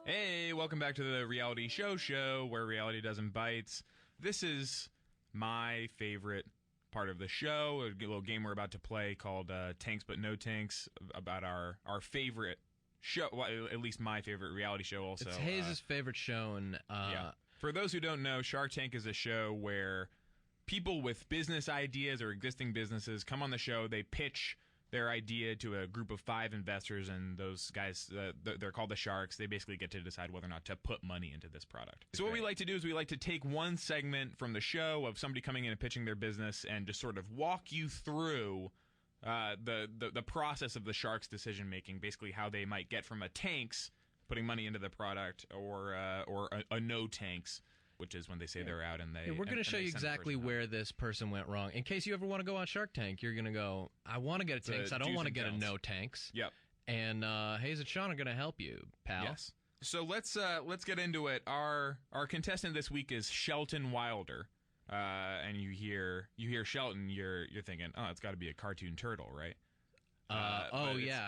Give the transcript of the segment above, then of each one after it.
Hey, welcome back to the Reality Show where reality doesn't bite. This is my favorite part of the show, a little game we're about to play called Tanks But No Tanks, about our favorite show, well, at least my favorite reality show also. It's Hayes' favorite show. And yeah. For those who don't know, Shark Tank is a show where people with business ideas or existing businesses come on the show, they pitch their idea to a group of 5 investors, and those guys, they're called the Sharks. They basically get to decide whether or not to put money into this product. So what we like to do is we like to take one segment from the show of somebody coming in and pitching their business and just sort of walk you through the process of the Sharks' decision-making, basically how they might get from a tanks, putting money into the product, or a no tanks, which is when they say they're out and they... Yeah, we're going to show you exactly where this person went wrong. In case you ever want to go on Shark Tank, you're going to go, I want to get a tanks, I don't want to get a no tanks. Yep. And Hayes and Sean are going to help you, pal. Yes. So let's get into it. Our contestant this week is Shelton Wilder. And you hear Shelton, you're thinking, oh, it's got to be a cartoon turtle, right? Yeah.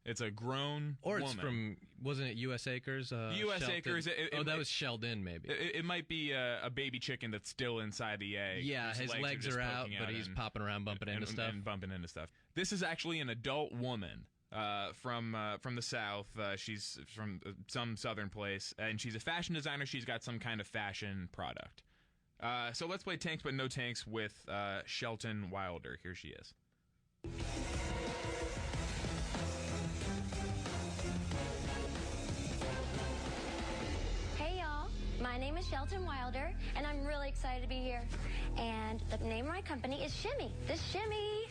It's a grown or woman. It's from, wasn't it U.S. Acres? U.S. Shelton. Acres. That was Sheldon, maybe. It might be a baby chicken that's still inside the egg. Yeah, his legs are out, but he's popping around, bumping into stuff. And bumping into stuff. This is actually an adult woman from the South. She's from some southern place, and she's a fashion designer. She's got some kind of fashion product. So let's play Tanks But No Tanks with Shelton Wilder. Here she is. My name is Shelton Wilder, and I'm really excited to be here. And the name of my company is Shimmy. This Shimmy.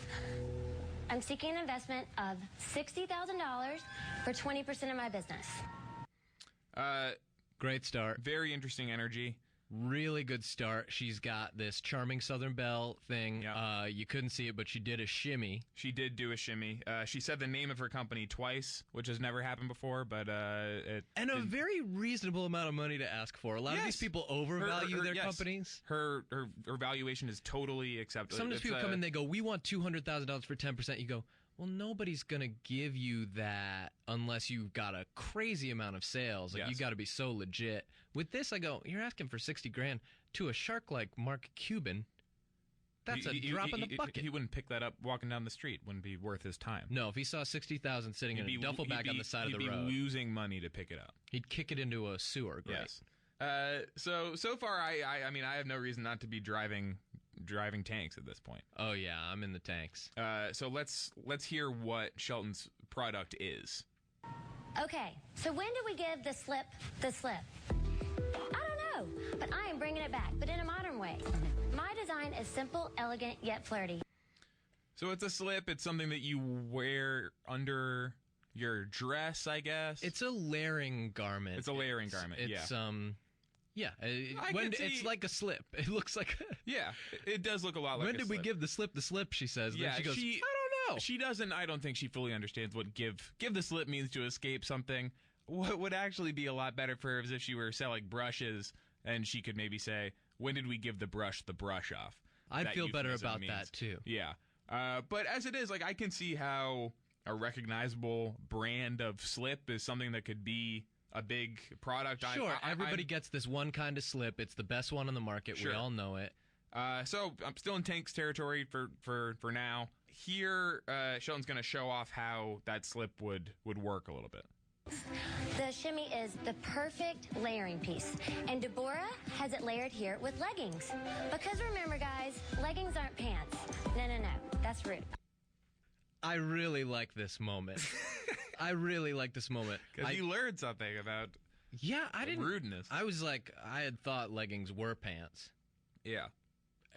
I'm seeking an investment of $60,000 for 20% of my business. Great start. Very interesting energy. Really good start. She's got this charming Southern Belle thing. Yep. You couldn't see it, but she did a shimmy. She did do a shimmy. She said the name of her company twice, which has never happened before, but a very reasonable amount of money to ask for. A lot of these people overvalue their companies. Her valuation is totally acceptable. Sometimes people come in, they go, we want $200,000 for 10%. You go, well, nobody's going to give you that unless you've got a crazy amount of sales. Like, you got to be so legit. With this, I go, you're asking for $60,000 to a shark like Mark Cuban. That's a drop in the bucket. He wouldn't pick that up walking down the street. Wouldn't be worth his time. No, if he saw $60,000 sitting in a duffel bag on the side of the road, he'd be losing money to pick it up. He'd kick it into a sewer. Great. Yes. So far, I mean, I have no reason not to be driving tanks at this point. Oh yeah, I'm in the tanks. So let's hear what Shelton's product is. Okay, so when do we give the slip the slip? I don't know, but I am bringing it back, but in a modern way. My design is simple, elegant, yet flirty. So it's a slip. It's something that you wear under your dress, I guess. It's a layering garment. It's a layering garment. It's it's like a slip. It looks like it does look a lot like when a did slip. we give the slip, she says. Yeah, then she goes, I don't know. She doesn't, I don't think she fully understands what give the slip means to escape something. What would actually be a lot better for her is if she were selling brushes and she could maybe say, when did we give the brush off? I'd feel better about that too. Yeah. But as it is, like, I can see how a recognizable brand of slip is something that could be a big product. Sure, everybody gets this one kind of slip. It's the best one on the market. Sure. We all know it. So I'm still in tanks territory for now. Here, Shelton's going to show off how that slip would work a little bit. The shimmy is the perfect layering piece, and Deborah has it layered here with leggings. Because remember, guys, leggings aren't pants. No, that's rude. I really like this moment. Because you learned something about rudeness. I was like, I had thought leggings were pants. Yeah.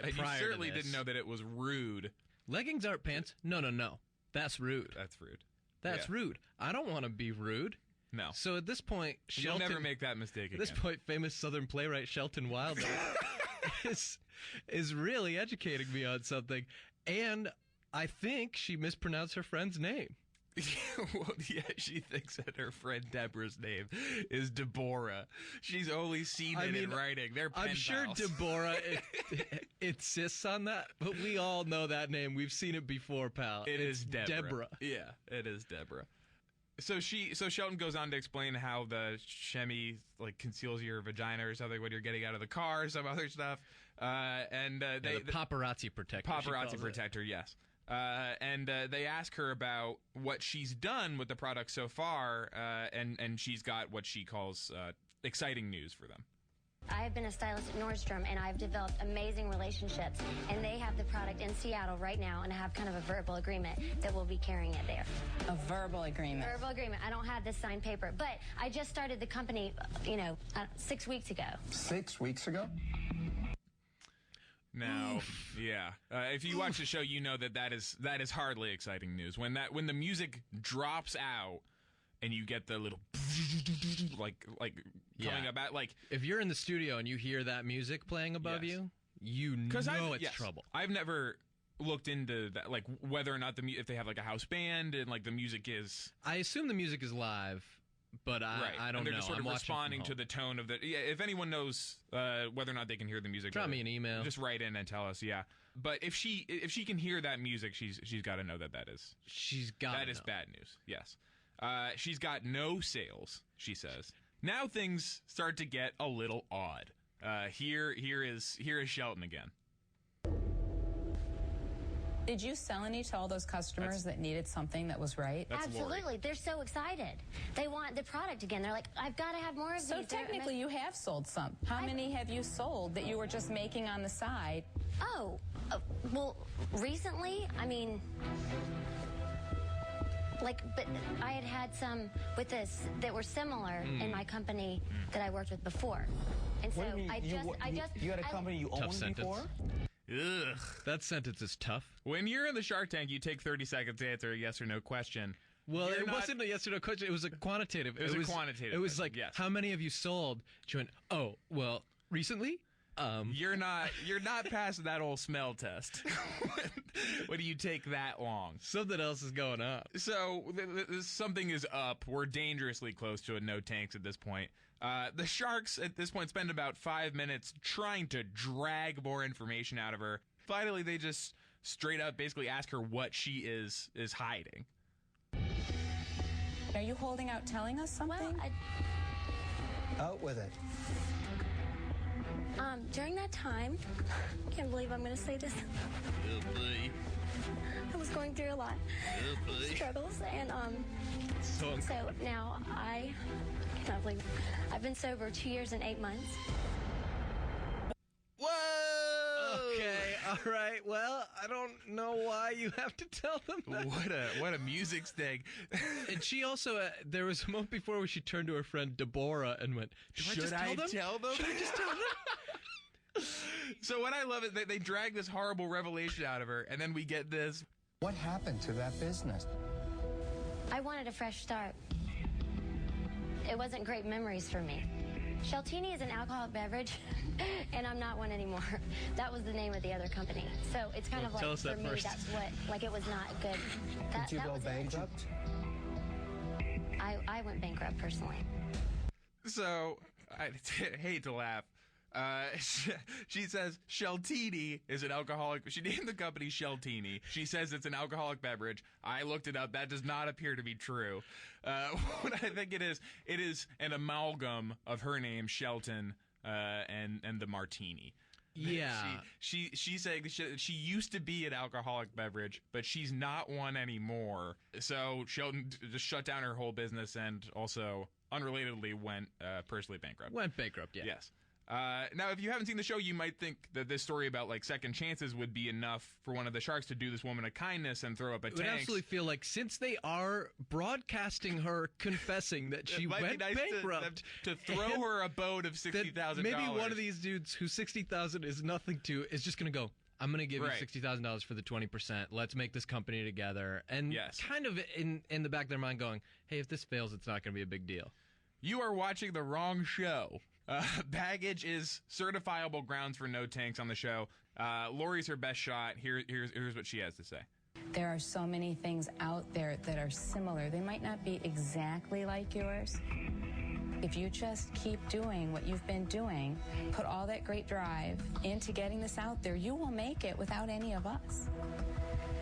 You certainly didn't know that it was rude. Leggings aren't pants. No. That's rude. That's rude. I don't want to be rude. No. So at this point, You'll never make that mistake again. At this point, famous Southern playwright Shelton Wilder is really educating me on something. And I think she mispronounced her friend's name. Well, yeah, she thinks that her friend Deborah's name is Deborah. She's only seen it in writing. They're pen I'm sure pals. Deborah insists on that, but we all know that name. We've seen it before, pal. It is Deborah. Deborah. Yeah, it is Deborah. So Shelton goes on to explain how the Shimmy conceals your vagina or something when you're getting out of the car, some other stuff. The paparazzi protector. Paparazzi protector, yes. They ask her about what she's done with the product so far, and she's got what she calls exciting news for them. I have been a stylist at Nordstrom, and I've developed amazing relationships, and they have the product in Seattle right now, and I have kind of a verbal agreement that we'll be carrying it there. A verbal agreement? Verbal agreement. I don't have this signed paper, but I just started the company, 6 weeks ago. 6 weeks ago? Now, yeah. If you watch the show, you know that is hardly exciting news. When the music drops out and you get the little coming about, if you're in the studio and you hear that music playing above you, you know it's trouble. I've never looked into that, whether or not if they have a house band and the music is. I assume the music is live. But I don't know. They're just sort of responding to the tone of the. Yeah, if anyone knows whether or not they can hear the music, drop me an email. Just write in and tell us. Yeah, but if she can hear that music, she's got to know that is. That is bad news. Yes, she's got no sales. She says. Now things start to get a little odd. Here is Shelton again. Did you sell any to all those customers that needed something that was right? Absolutely. Lori. They're so excited. They want the product again. They're like, I've got to have more of these. So technically you have sold some. How many have you sold that you were just making on the side? Oh, well, recently, but I had some with this that were similar in my company that I worked with before. And so you had a company you owned before? Ugh. That sentence is tough. When you're in the Shark Tank, you take 30 seconds to answer a yes or no question. Well, it wasn't a yes or no question. It was a quantitative. It was quantitative. It was yes. How many have you sold? She went, oh, well, recently? You're not past that old smell test. When do you take that long? Something else is going on. So something is up. We're dangerously close to a no tanks at this point. The Sharks at this point spend about 5 minutes trying to drag more information out of her. Finally, they just straight up basically ask her what she is hiding. Are you holding out telling us something? Well, Out with it. during that time, I can't believe I'm going to say this. Oh, boy. I was going through a lot of struggles, and so now I cannot believe I've been sober 2 years and 8 months. Whoa! Okay, all right. Well, I don't know why you have to tell them that. What a music sting. And she also, there was a moment before where she turned to her friend Deborah and went, Should I tell them? Should I just tell them? So what I love is they drag this horrible revelation out of her, and then we get this. What happened to that business? I wanted a fresh start. It wasn't great memories for me. Sheltini is an alcoholic beverage, and I'm not one anymore. That was the name of the other company. So it's kind of like, for me, first. that's what, like, it was not good. Did you go bankrupt? I went bankrupt personally. So, I hate to laugh. She says Sheltini is an alcoholic. She named the company Sheltini. She says it's an alcoholic beverage. I looked it up. That does not appear to be true. What I think it is an amalgam of her name, Shelton, and the martini. Yeah. She's saying she used to be an alcoholic beverage, but she's not one anymore. So Shelton just shut down her whole business and also, unrelatedly, went personally bankrupt. Went bankrupt, yeah. Yes. Now, if you haven't seen the show, you might think that this story about like second chances would be enough for one of the Sharks to do this woman a kindness and throw up a tank. It would absolutely feel like, since they are broadcasting her confessing that she went bankrupt, to throw her a boat of $60,000. Maybe one of these dudes who $60,000 is nothing to is just going to go, I'm going to give you $60,000 for the 20%. Let's make this company together. And kind of in the back of their mind going, hey, if this fails, it's not going to be a big deal. You are watching the wrong show. Baggage is certifiable grounds for no tanks on the show. Lori's her best shot. Here's what she has to say. There are so many things out there that are similar. They might not be exactly like yours. If you just keep doing what you've been doing, put all that great drive into getting this out there, you will make it without any of us.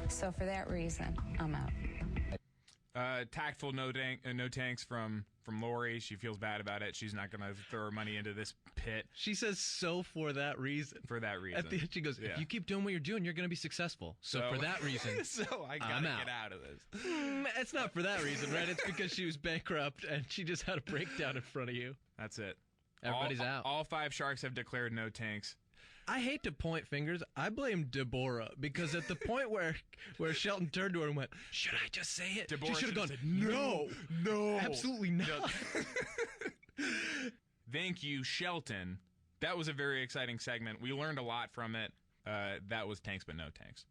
So for that reason, I'm out. Tactful no tanks from Lori. She feels bad about it. She's not going to throw her money into this pit. She says, so for that reason. For that reason. At the end, she goes, if you keep doing what you're doing, you're going to be successful. So for that reason, so I got to get out of this. It's not for that reason, right? It's because she was bankrupt and she just had a breakdown in front of you. That's it. Everybody's out. All 5 sharks have declared no tanks. I hate to point fingers. I blame Deborah because at the point where Shelton turned to her and went, should I just say it? Deborah she should have gone, said, no, absolutely not. Thank you, Shelton. That was a very exciting segment. We learned a lot from it. That was Tanks But No Tanks.